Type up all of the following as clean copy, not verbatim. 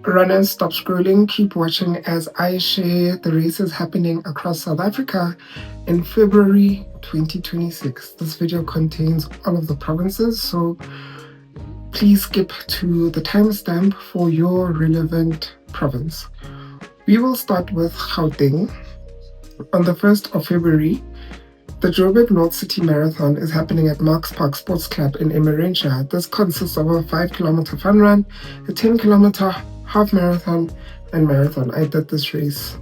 Runners, stop scrolling, keep watching as I share the races happening across South Africa in February 2026. This video contains all of the provinces, so please skip to the timestamp for your relevant province. We will start with Gauteng. On the 1st of February, the Joburg North City Marathon is happening at Marks Park Sports Club in Emmarentia. This consists of a 5-kilometer fun run, a 10-kilometer half marathon, and marathon. I did this race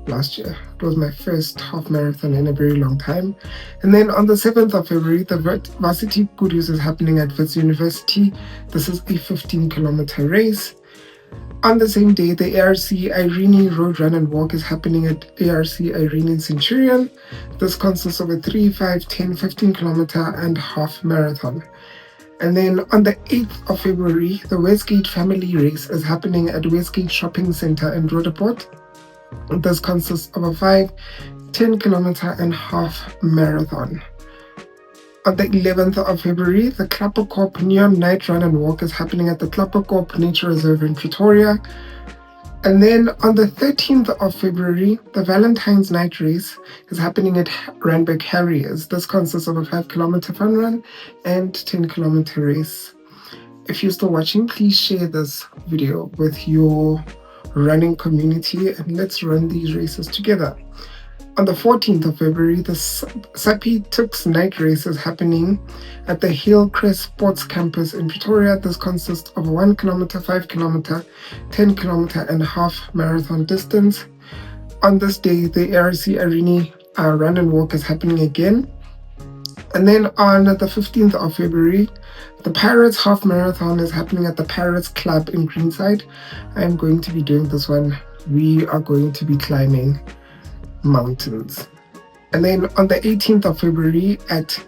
last year. It was my first half marathon in a very long time. And then on the 7th of February, the Varsity Kudos is happening at Wits University. This is a 15-kilometer race. On the same day, the ARC Irene Road Run and Walk is happening at ARC Irene in Centurion. This consists of a 3, 5, 10, 15-kilometer and half marathon. And then on the 8th of February, the Westgate Family Race is happening at Westgate Shopping Center in Roodepoort. This consists of a 5, 10-kilometer and half marathon. On the 11th of February, the Klapperkop Neon Night Run and Walk is happening at the Klapperkop Nature Reserve in Pretoria. And then on the 13th of February, the Valentine's Night Race is happening at Randburg Harriers. This consists of a 5-kilometer fun run and 10-kilometer race. If you're still watching, please share this video with your running community and let's run these races together. On the 14th of February, the Sappy Tips Night Race is happening at the Hillcrest Sports Campus in Pretoria. This consists of a 1-kilometer, 5-kilometer, 10-kilometer and half marathon distance. On this day, the ARC Irene Run and Walk is happening again. And then on the 15th of February, the Pirates Half Marathon is happening at the Pirates Club in Greenside. I am going to be doing this one. We are going to be climbing mountains. And then on the 18th of February at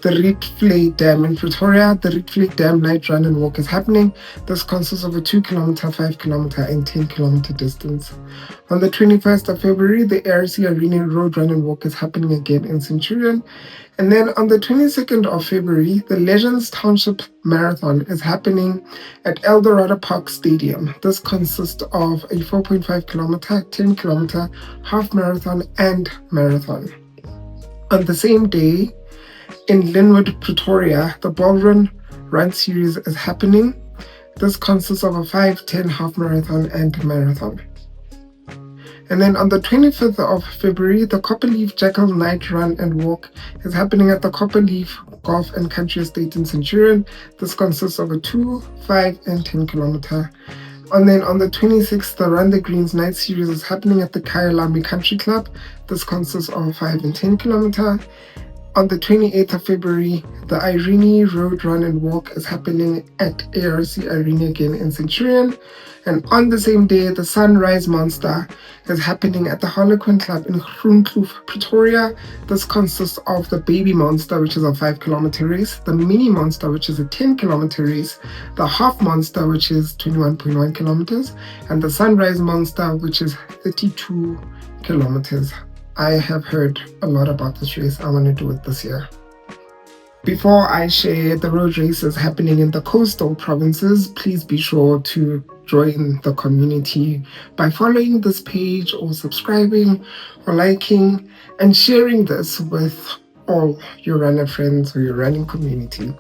the Rietvlei Dam in Pretoria, the Rietvlei Dam Night Run and Walk is happening. This consists of a 2-kilometer, 5-kilometer and 10-kilometer distance. On the 21st of February, the ARC Arena Road Run and Walk is happening again in Centurion. And then on the 22nd of February, the Legends Township Marathon is happening at Eldorado Park Stadium. This consists of a 4.5-kilometer, 10-kilometer, half marathon and marathon. On the same day, in Linwood, Pretoria, the Ballrun Run Series is happening. This consists of a 5, 10, half marathon and marathon. And then on the 25th of February, the Copperleaf Jackal Night Run and Walk is happening at the Copperleaf Golf and Country Estate in Centurion. This consists of a 2, 5, and 10-kilometer. And then on the 26th, the Run the Greens Night Series is happening at the Kyalami Country Club. This consists of a 5 and 10-kilometer. On the 28th of February, the Irene Road Run and Walk is happening at ARC Irene again in Centurion. And on the same day, the Sunrise Monster is happening at the Harlequin Club in Groenkloof, Pretoria. This consists of the Baby Monster, which is a 5-kilometer race, the Mini Monster, which is a 10-kilometer race, the Half Monster, which is 21.1 kilometers, and the Sunrise Monster, which is 32 kilometers. I have heard a lot about this race. I want to do it this year. Before I share the road races happening in the coastal provinces, please be sure to join the community by following this page or subscribing or liking and sharing this with all your runner friends or your running community.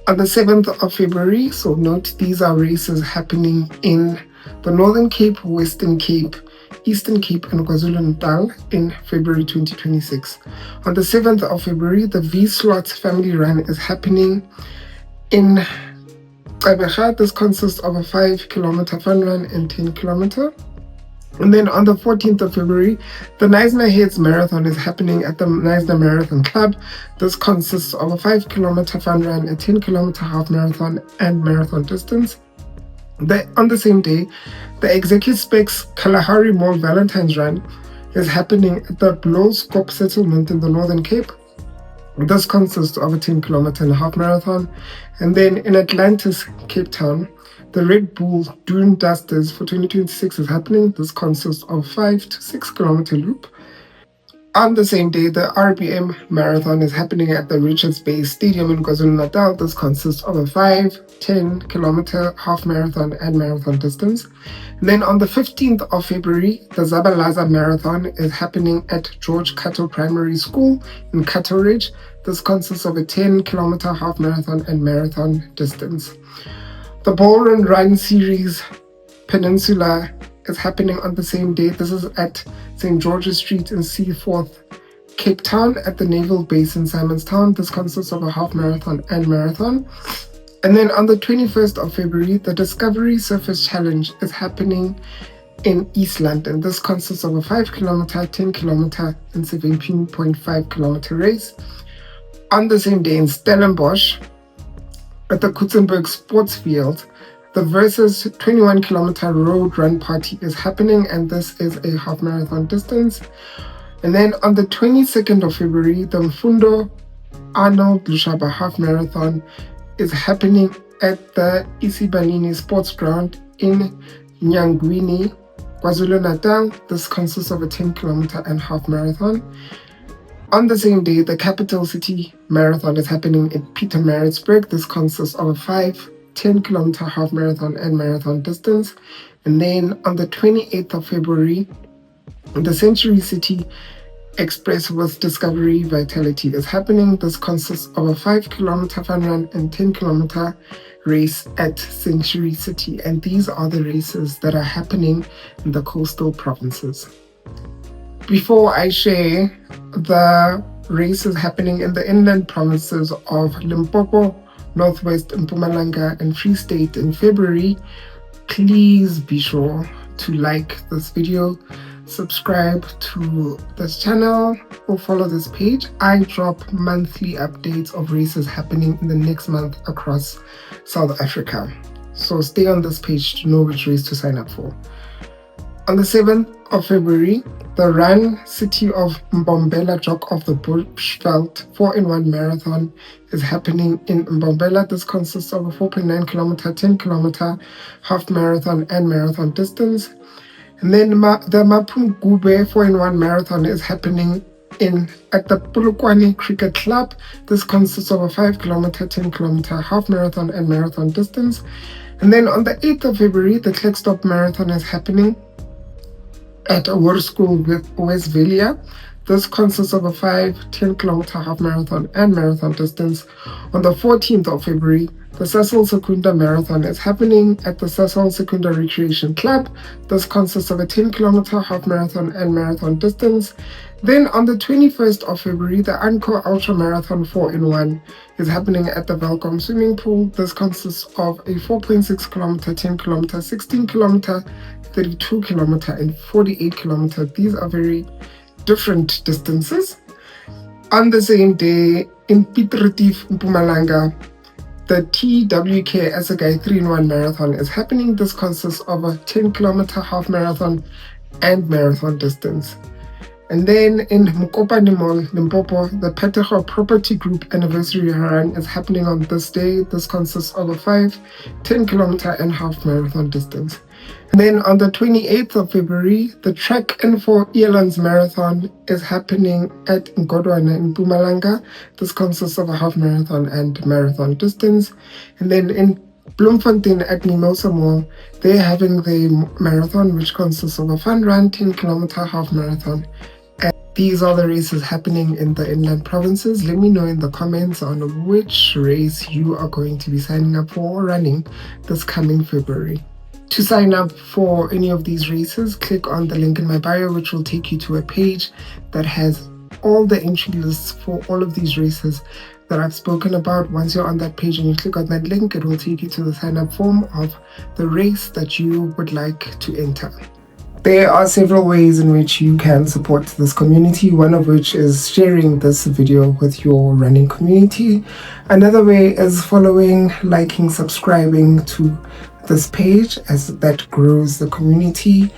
On the 7th of February, so note these are races happening in the Northern Cape, Western Cape, Eastern Cape and KwaZulu-Natal in February 2026. On the 7th of February, the V-Slots Family Run is happening in Gqeberha. This consists of a 5-kilometer fun run and 10-kilometer. And then on the 14th of February, the Knysna Heads Marathon is happening at the Knysna Marathon Club. This consists of a 5-kilometer fun run, a 10-kilometer half marathon and marathon distance. On the same day, the Executive Specs Kalahari Mall Valentine's Run is happening at the Blowskop Settlement in the Northern Cape. This consists of a 10-kilometer and a half marathon. And then in Atlantis, Cape Town, the Red Bull Dune Dusters for 2026 is happening. This consists of 5 to 6 kilometer loop. On the same day, the RBM Marathon is happening at the Richards Bay Stadium in KwaZulu-Natal. This consists of a 5, 10-kilometer half marathon and marathon distance. And then on the 15th of February, the Zabalaza Marathon is happening at George Cato Primary School in Cato Ridge. This consists of a 10-kilometer half marathon and marathon distance. The Ballroom Run Series Peninsula is happening on the same day. This is at St. George's Street in Seaforth, Cape Town at the Naval Base in Simonstown. This consists of a half marathon and marathon. And then on the 21st of February, the Discovery Surface Challenge is happening in East London. This consists of a 5-kilometer, 10-kilometer, and 17.5-kilometer race. On the same day in Stellenbosch, at the Kutzenberg Sports Field, the Versus 21-kilometer road run party is happening, and this is a half marathon distance. And then on the 22nd of February, the Mfundo Arnold Lushaba half marathon is happening at the Isibanini Sports Ground in Nyangwini, KwaZulu-Natal. This consists of a 10-kilometer and half marathon. On the same day, the Capital City Marathon is happening in Pietermaritzburg. This consists of a 5, 10-kilometer half marathon and marathon distance. And then on the 28th of February, the Century City Express with Discovery Vitality is happening. This consists of a 5-kilometer fun run and 10-kilometer race at Century City. And these are the races that are happening in the coastal provinces. Before I share the races happening in the inland provinces of Limpopo, Northwest Mpumalanga, and Free State in February, please be sure to like this video, subscribe to this channel, or follow this page. I drop monthly updates of races happening in the next month across South Africa. So stay on this page to know which race to sign up for. On the 7th of February, the Run City of Mbombela Jog of the Bushveld 4-in-1 Marathon is happening in Mbombela. This consists of a 4.9 kilometer, 10 kilometer half marathon and marathon distance. And then the Mapungube 4-in-1 Marathon is happening at the Polokwane Cricket Club. This consists of a 5 kilometer, 10 kilometer half marathon and marathon distance. And then on the 8th of February, the Klerksdorp Marathon is happening at a Hoërskool with Westphalia. This consists of a 5, 10-kilometer half marathon and marathon distance. On the 14th of February, the Cecil Secunda Marathon is happening at the Cecil Secunda Recreation Club. This consists of a 10-kilometer half marathon and marathon distance. Then on the 21st of February, the Anko Ultra Marathon 4-in-1 is happening at the Welcome Swimming Pool. This consists of a 4.6 kilometer, 10 kilometer, 16 kilometer, 32 kilometer, and 48 kilometer. These are very different distances. On the same day, in Piet Retief, Mpumalanga, the TWK Assegai 3-in-1 Marathon is happening. This consists of a 10-kilometer half marathon and marathon distance. And then in Mokopane Mall, Limpopo, the Phetego Property Group Anniversary Run is happening on this day. This consists of a 5, 10-kilometer and half marathon distance. And then on the 28th of February, the Track N4 Elands Marathon is happening at Ngodwana in Mpumalanga. This consists of a half marathon and marathon distance. And then in Bloemfontein at Mimosa Mall, they're having the marathon, which consists of a fun run, 10-kilometer half marathon. And these are the races happening in the inland provinces. Let me know in the comments on which race you are going to be signing up for or running this coming February. To sign up for any of these races, click on the link in my bio, which will take you to a page that has all the entry lists for all of these races that I've spoken about. Once you're on that page and you click on that link, it will take you to the sign up form of the race that you would like to enter. There are several ways in which you can support this community, one of which is sharing this video with your running community. Another way is following, liking, subscribing to this page, as that grows the community.